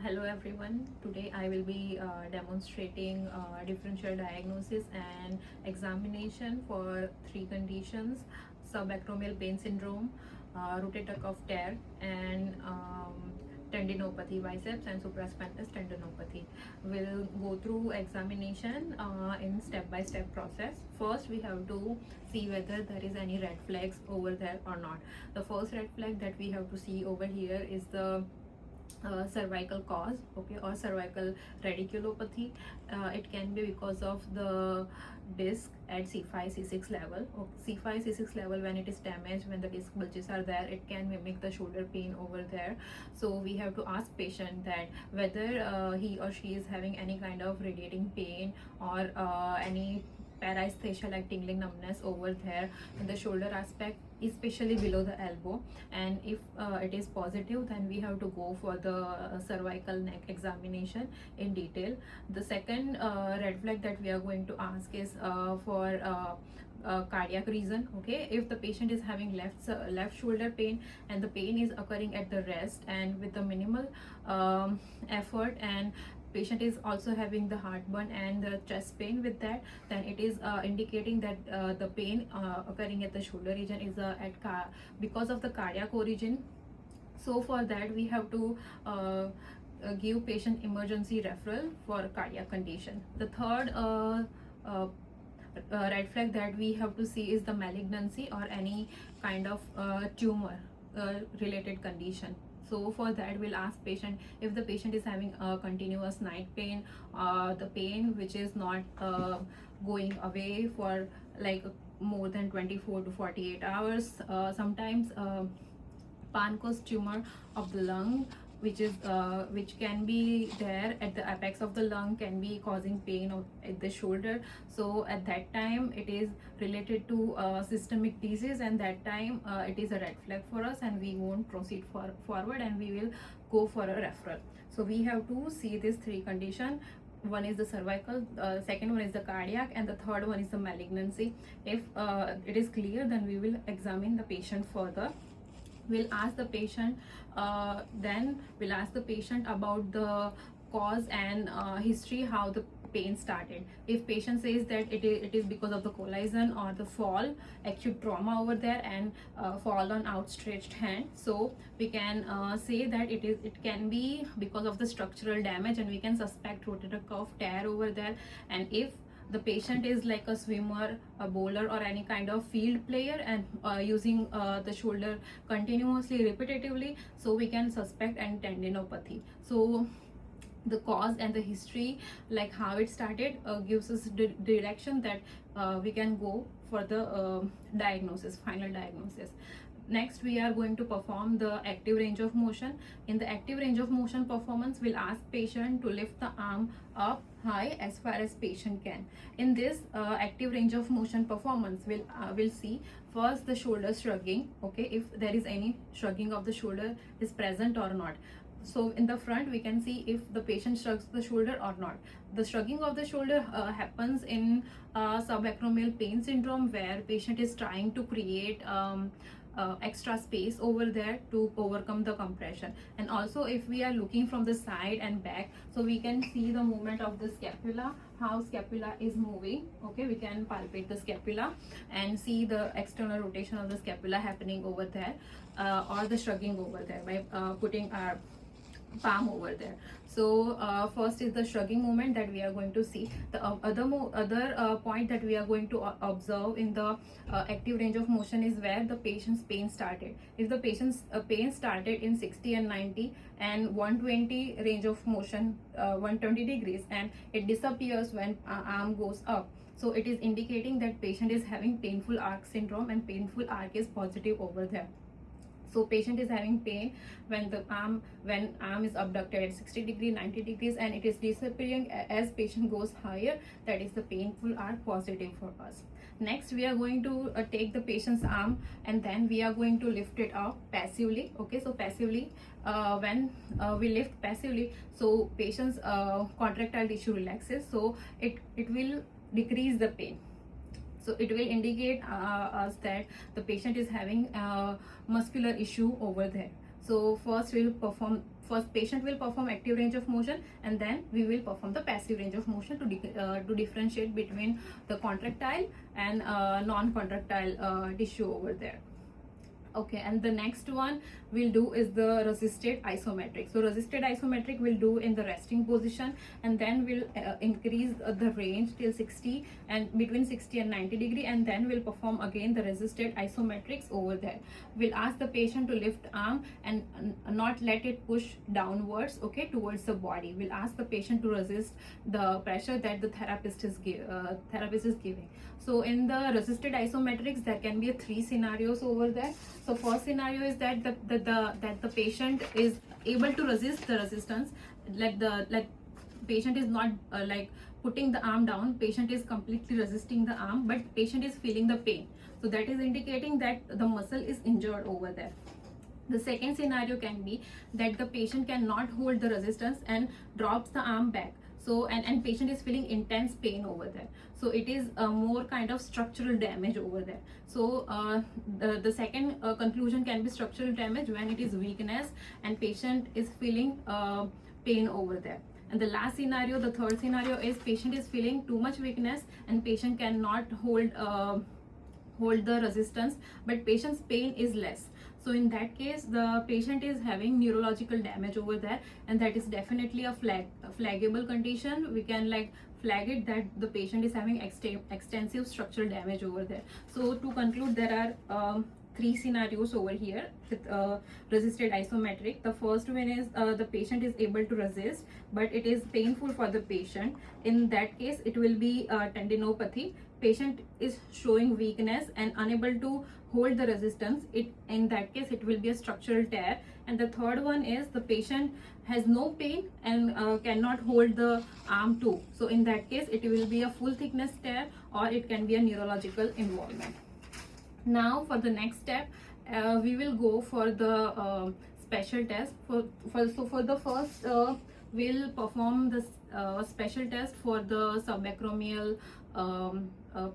Hello everyone. Today I will be demonstrating differential diagnosis and examination for three conditions: subacromial pain syndrome, rotator cuff tear, and tendinopathy, biceps and supraspinatus tendinopathy. We'll go through examination in step-by-step process. First, we have to see whether there is any red flags over there or not. The first red flag that we have to see over here is the cervical cause, okay, or cervical radiculopathy. It can be because of the disc at C5 C6 level. C5 C6 level, when it is damaged, when the disc bulges are there, it can mimic the shoulder pain over there. So we have to ask patient that whether he or she is having any kind of radiating pain or any paresthesia like tingling numbness over there in the shoulder aspect, especially below the elbow. And if it is positive, then we have to go for the cervical neck examination in detail. The second red flag that we are going to ask is for cardiac reason. Okay, if the patient is having left shoulder pain and the pain is occurring at the rest and with the minimal effort, and patient is also having the heartburn and the chest pain with that, then it is indicating that the pain occurring at the shoulder region is because of the cardiac origin. So for that we have to give patient emergency referral for cardiac condition. The third red flag that we have to see is the malignancy or any kind of tumor related condition. So for that we'll ask patient if the patient is having a continuous night pain, the pain which is not going away for like more than 24 to 48 hours. Sometimes Panco's tumor of the lung, which can be there at the apex of the lung, can be causing pain at the shoulder. So at that time it is related to systemic disease, and that time it is a red flag for us and we won't proceed forward and we will go for a referral. So we have to see these three conditions. One is the cervical, second one is the cardiac, and the third one is the malignancy. If it is clear, then we will examine the patient further. We'll ask the patient about the cause and history, how the pain started. If patient says that it is because of the collision or the fall, acute trauma over there, and fall on outstretched hand, so we can say that it can be because of the structural damage, and we can suspect rotator cuff tear over there. And if the patient is like a swimmer, a bowler, or any kind of field player and using the shoulder continuously repetitively, so we can suspect and tendinopathy. So the cause and the history, like how it started, gives us direction that we can go for the diagnosis, final diagnosis. Next, we are going to perform the active range of motion. In the active range of motion performance, we'll ask patient to lift the arm up high as far as patient can. In this active range of motion performance, we'll see first the shoulder shrugging. Okay, if there is any shrugging of the shoulder is present or not. So in the front we can see if the patient shrugs the shoulder or not. The shrugging of the shoulder happens in subacromial pain syndrome, where patient is trying to create extra space over there to overcome the compression. And also if we are looking from the side and back, so we can see the movement of the scapula, how scapula is moving. Okay, we can palpate the scapula and see the external rotation of the scapula happening over there, or the shrugging over there by putting our palm over there. So first is the shrugging movement that we are going to see. The other point that we are going to observe in the active range of motion is where the patient's pain started. If the patient's pain started in 60 and 90 and 120 range of motion, 120 degrees, and it disappears when arm goes up, so it is indicating that patient is having painful arc syndrome, and painful arc is positive over there. So patient is having pain when arm is abducted at 60 degrees, 90 degrees, and it is disappearing as patient goes higher. That is the painful arc positive for us. Next, we are going to take the patient's arm and then we are going to lift it up passively. Okay, so passively, when we lift passively, so patient's contractile tissue relaxes, so it will decrease the pain. So it will indicate us that the patient is having a muscular issue over there. So first we will perform first patient will perform active range of motion, and then we will perform the passive range of motion to differentiate between the contractile and non-contractile tissue over there. Okay, and the next one we'll do is the resisted isometric. So resisted isometric we'll do in the resting position, and then we'll increase the range till 60 and between 60 and 90 degree, and then we'll perform again the resisted isometrics over there. We'll ask the patient to lift arm and not let it push downwards, okay, towards the body. We'll ask the patient to resist the pressure that the therapist is giving. So in the resisted isometrics, there can be 3 scenarios over there. So first scenario is that the patient is able to resist the resistance. Like patient is not like putting the arm down. Patient is completely resisting the arm, but patient is feeling the pain. So that is indicating that the muscle is injured over there. The second scenario can be that the patient cannot hold the resistance and drops the arm back. So and patient is feeling intense pain over there. So it is more kind of structural damage over there. So the second conclusion can be structural damage when it is weakness and patient is feeling pain over there. And the last scenario, the third scenario, is patient is feeling too much weakness and patient cannot hold the resistance, but patient's pain is less. So in that case, the patient is having neurological damage over there, and that is definitely a flaggable condition. We can like flag it that the patient is having extensive structural damage over there. So to conclude, there are 3 scenarios over here with resisted isometric. The first one is the patient is able to resist, but it is painful for the patient. In that case, it will be tendinopathy. Patient is showing weakness and unable to hold the resistance. In that case, it will be a structural tear. And the third one is the patient has no pain and cannot hold the arm too. So in that case, it will be a full thickness tear, or it can be a neurological involvement. Now for the next step, we will go for the special test. For the first, we'll perform the special test for the subacromial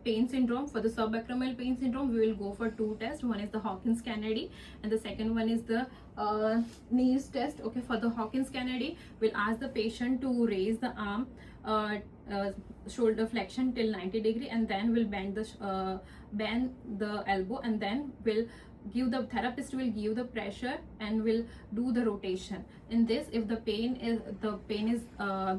pain syndrome. For the subacromial pain syndrome, we will go for 2 tests. One is the Hawkins-Kennedy, and the second one is the knees test. Okay, for the Hawkins-Kennedy, we'll ask the patient to raise the arm shoulder flexion till 90 degree, and then we'll bend the elbow, and then the therapist will give the pressure and will do the rotation. In this, if the pain is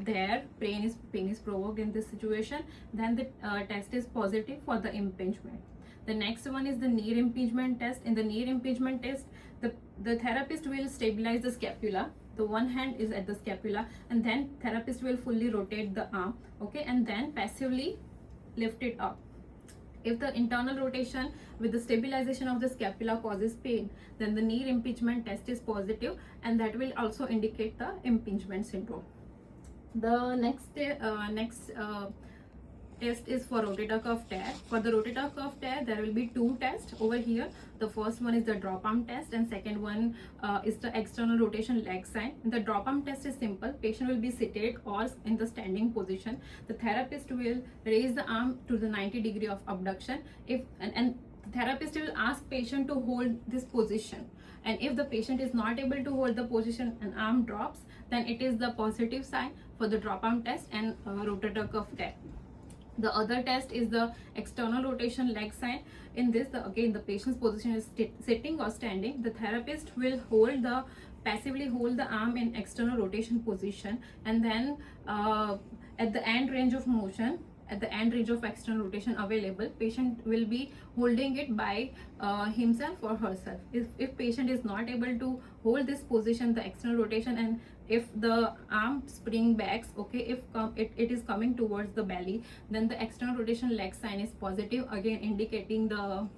there, pain is provoked in this situation, then the test is positive for the impingement. The next one is the knee impingement test. In the knee impingement test, the therapist will stabilize the scapula. The one hand is at the scapula, and then therapist will fully rotate the arm, okay, and then passively lift it up. If the internal rotation with the stabilization of the scapula causes pain, then the knee impingement test is positive, and that will also indicate the impingement syndrome. The next test is for rotator cuff tear. For the rotator cuff tear, there will be 2 tests over here. The first one is the drop arm test, and second one is the external rotation leg sign. The drop arm test is simple. Patient will be seated or in the standing position. The therapist will raise the arm to the 90 degree of abduction. And the therapist will ask patient to hold this position. And if the patient is not able to hold the position and arm drops, then it is the positive sign for the drop arm test and rotator cuff tear. The other test is the external rotation leg sign. In this, again, the patient's position is sitting or standing. The therapist will passively hold the arm in external rotation position, and then at the end range of motion, at the end range of external rotation available, patient will be holding it by himself or herself. If patient is not able to hold this position, the external rotation, and if the arm spring backs, okay, if it is coming towards the belly, then the external rotation leg sign is positive, again indicating the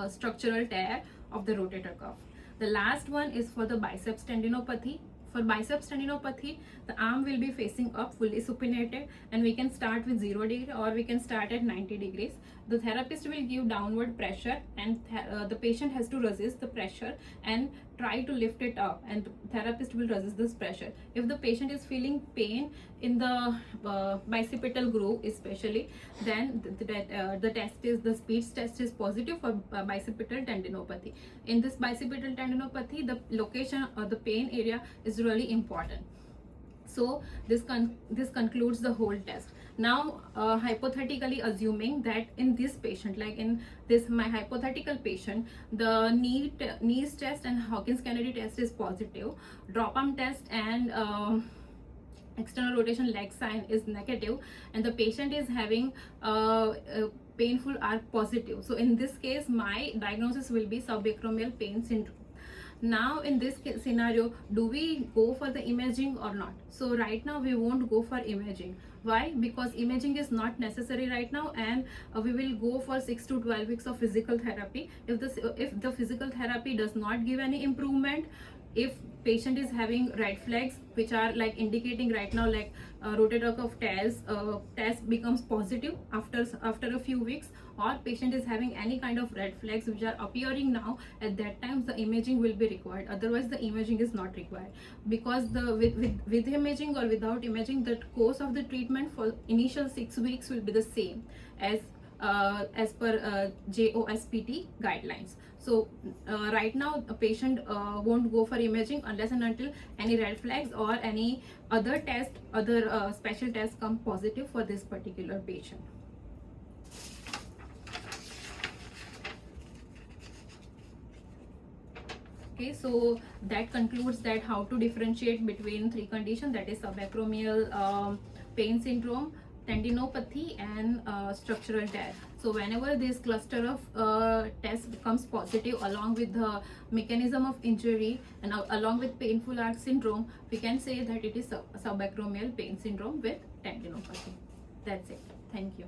structural tear of the rotator cuff. The last one is for the biceps tendinopathy. For biceps tendinopathy, the arm will be facing up, fully supinated, and we can start with 0 degree or we can start at 90 degrees. The therapist will give downward pressure, and the patient has to resist the pressure and try to lift it up, and therapist will resist this pressure. If the patient is feeling pain in the bicipital groove especially, then the test is, the Speed's test is positive for bicipital tendinopathy. In this bicipital tendinopathy, the location or the pain area is really important. So this concludes the whole test. Now hypothetically assuming that in this patient, like in this my hypothetical patient, the knees test and Hawkins-Kennedy test is positive, drop arm test and external rotation leg sign is negative, and the patient is having painful arc positive. So in this case, my diagnosis will be subacromial pain syndrome. Now in this scenario, do we go for the imaging or not? So right now we won't go for imaging. Why? Because imaging is not necessary right now, and we will go for 6 to 12 weeks of physical therapy. If the physical therapy does not give any improvement, if patient is having red flags which are like indicating right now, like rotator cuff test becomes positive after a few weeks, or patient is having any kind of red flags which are appearing now, at that time the imaging will be required. Otherwise the imaging is not required, because with imaging or without imaging, the course of the treatment for initial 6 weeks will be the same as per JOSPT guidelines. So right now a patient won't go for imaging unless and until any red flags or any other special tests come positive for this particular patient. Okay, so that concludes that how to differentiate between 3 conditions, that is subacromial pain syndrome, tendinopathy and structural tear. So whenever this cluster of test becomes positive along with the mechanism of injury and along with painful arc syndrome, we can say that it is subacromial pain syndrome with tendinopathy. That's it. Thank you.